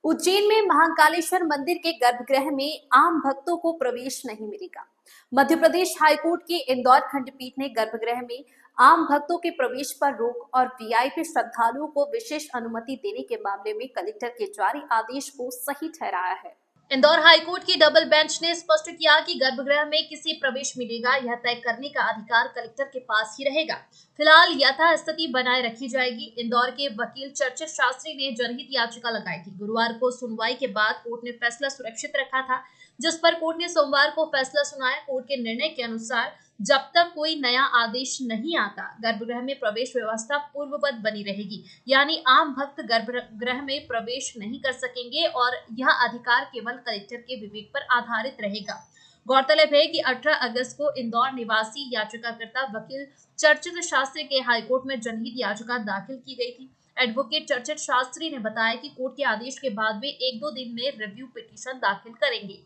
उज्जैन में महाकालेश्वर मंदिर के गर्भगृह में आम भक्तों को प्रवेश नहीं मिलेगा। मध्य प्रदेश हाईकोर्ट की इंदौर खंडपीठ ने गर्भगृह में आम भक्तों के प्रवेश पर रोक और वीआईपी श्रद्धालुओं को विशेष अनुमति देने के मामले में कलेक्टर के जारी आदेश को सही ठहराया है। इंदौर हाईकोर्ट की डबल बेंच ने स्पष्ट किया कि गर्भगृह में किसे प्रवेश मिलेगा यह तय करने का अधिकार कलेक्टर के पास ही रहेगा। फिलहाल यथास्थिति बनाए रखी जाएगी। इंदौर के वकील चर्चित शास्त्री ने जनहित याचिका लगाई थी। गुरुवार को सुनवाई के बाद कोर्ट ने फैसला सुरक्षित रखा था, जिस पर कोर्ट ने सोमवार को फैसला सुनाया। कोर्ट के निर्णय के अनुसार जब तक कोई नया आदेश नहीं आता, गर्भगृह में प्रवेश व्यवस्था पूर्ववत बनी रहेगी, यानी आम भक्त गर्भगृह में प्रवेश नहीं कर सकेंगे और यह अधिकार केवल कलेक्टर के विवेक पर आधारित रहेगा। गौरतलब है कि 18 अगस्त को इंदौर निवासी याचिकाकर्ता वकील चर्चित शास्त्री के हाईकोर्ट में जनहित याचिका दाखिल की गई थी। एडवोकेट चर्चित शास्त्री ने बताया कि कोर्ट के आदेश के बाद वे 1-2 दिन में रिव्यू पिटीशन दाखिल करेंगे।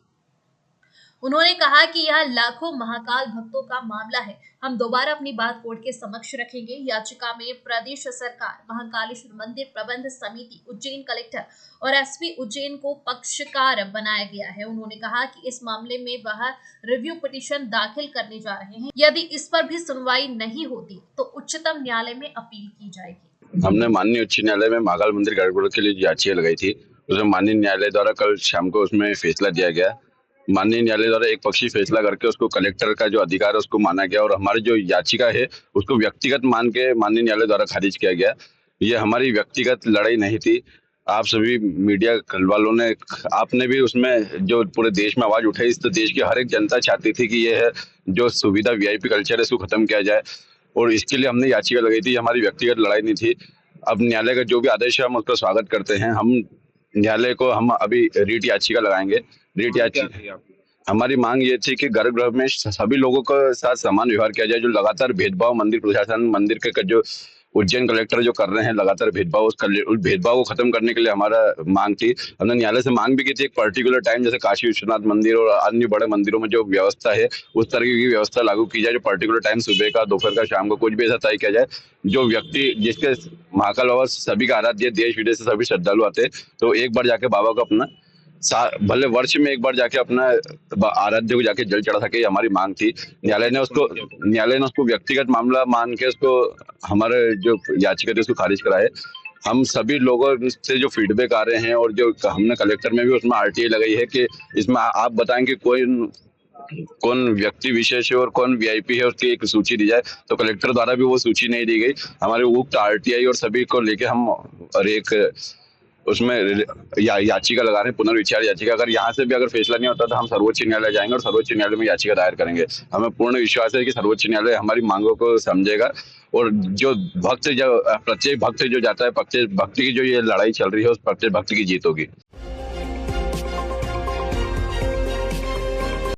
उन्होंने कहा कि यह लाखों महाकाल भक्तों का मामला है। हम दोबारा अपनी बात कोर्ट के समक्ष रखेंगे। याचिका में प्रदेश सरकार, महाकालेश्वर मंदिर प्रबंध समिति, उज्जैन कलेक्टर और एसपी उज्जैन को पक्षकार बनाया गया है। उन्होंने कहा कि इस मामले में वह रिव्यू पिटीशन दाखिल करने जा रहे हैं। यदि इस पर भी सुनवाई नहीं होती तो उच्चतम न्यायालय में अपील की जाएगी। हमने माननीय उच्च न्यायालय में महाकाल मंदिर गर्भगृह के लिए याचिका लगाई थी। उसमें माननीय न्यायालय द्वारा कल शाम को उसमें फैसला दिया गया। माननीय न्यायालय द्वारा एक पक्षी फैसला करके उसको कलेक्टर का जो अधिकार है उसको माना गया और हमारी जो याचिका है उसको व्यक्तिगत मान के माननीय न्यायालय द्वारा खारिज किया गया। ये हमारी व्यक्तिगत लड़ाई नहीं थी। आप सभी मीडिया वालों ने, आपने भी उसमें जो पूरे देश में आवाज उठाई, इस तो देश की हर एक जनता चाहती थी कि यह जो सुविधा वीआईपी कल्चर है इसको खत्म किया जाए और इसके लिए हमने याचिका लगाई थी। हमारी व्यक्तिगत लड़ाई नहीं थी। अब न्यायालय का जो भी आदेश है हम उसका स्वागत करते हैं। हम न्यायालय को हम अभी रीट याचिका लगाएंगे। रीट याचिका हमारी मांग ये थी कि गर्भगृह में सभी लोगों के साथ समान व्यवहार किया जाए। जो लगातार भेदभाव मंदिर प्रशासन, मंदिर के जो उज्जैन कलेक्टर जो कर रहे हैं लगातार भेदभाव, उस भेदभाव को खत्म करने के लिए हमारा मांग थी। हमने न्यायालय से मांग भी की थी एक पर्टिकुलर टाइम, जैसे काशी विश्वनाथ मंदिर और अन्य बड़े मंदिरों में जो व्यवस्था है उस तरह की व्यवस्था लागू की जाए। जो पर्टिकुलर टाइम सुबह का, दोपहर का, शाम का, कुछ भी ऐसा तय किया जाए। जो व्यक्ति जिसके महाकाल बाबा सभी का आराध्य, देश विदेश से सभी श्रद्धालु आते, तो एक बार जाके बाबा को अपना भले वर्ष में एक बार जाके अपना आराध्य को जाके जल चढ़ा सके, हमारी मांग थी। न्यायालय ने उसको व्यक्तिगत मामला मान के उसको हमारे जो याचिका थी उसको खारिज कराए। हम सभी लोगों से जो फीडबैक आ रहे हैं और जो हमने कलेक्टर में भी उसमें आरटीआई लगाई है कि इसमें आप बताएं कि कौन व्यक्ति विशेष है और कौन वीआईपी है, उसकी एक सूची दी जाए। तो कलेक्टर द्वारा भी वो सूची नहीं दी गई। हमारे उक्त आरटीआई और सभी को लेके हम और एक उसमें याचिका लगा रहे हैं, पुनर्विचार याचिका। अगर यहाँ से भी अगर फैसला नहीं होता तो हम सर्वोच्च न्यायालय जाएंगे और सर्वोच्च न्यायालय में याचिका दायर करेंगे। हमें पूर्ण विश्वास है कि सर्वोच्च न्यायालय हमारी मांगों को समझेगा और जो प्रत्येक भक्त जो जाता है, प्रत्येक भक्ति की जो ये लड़ाई चल रही है उस प्रत्येक भक्त की जीत होगी।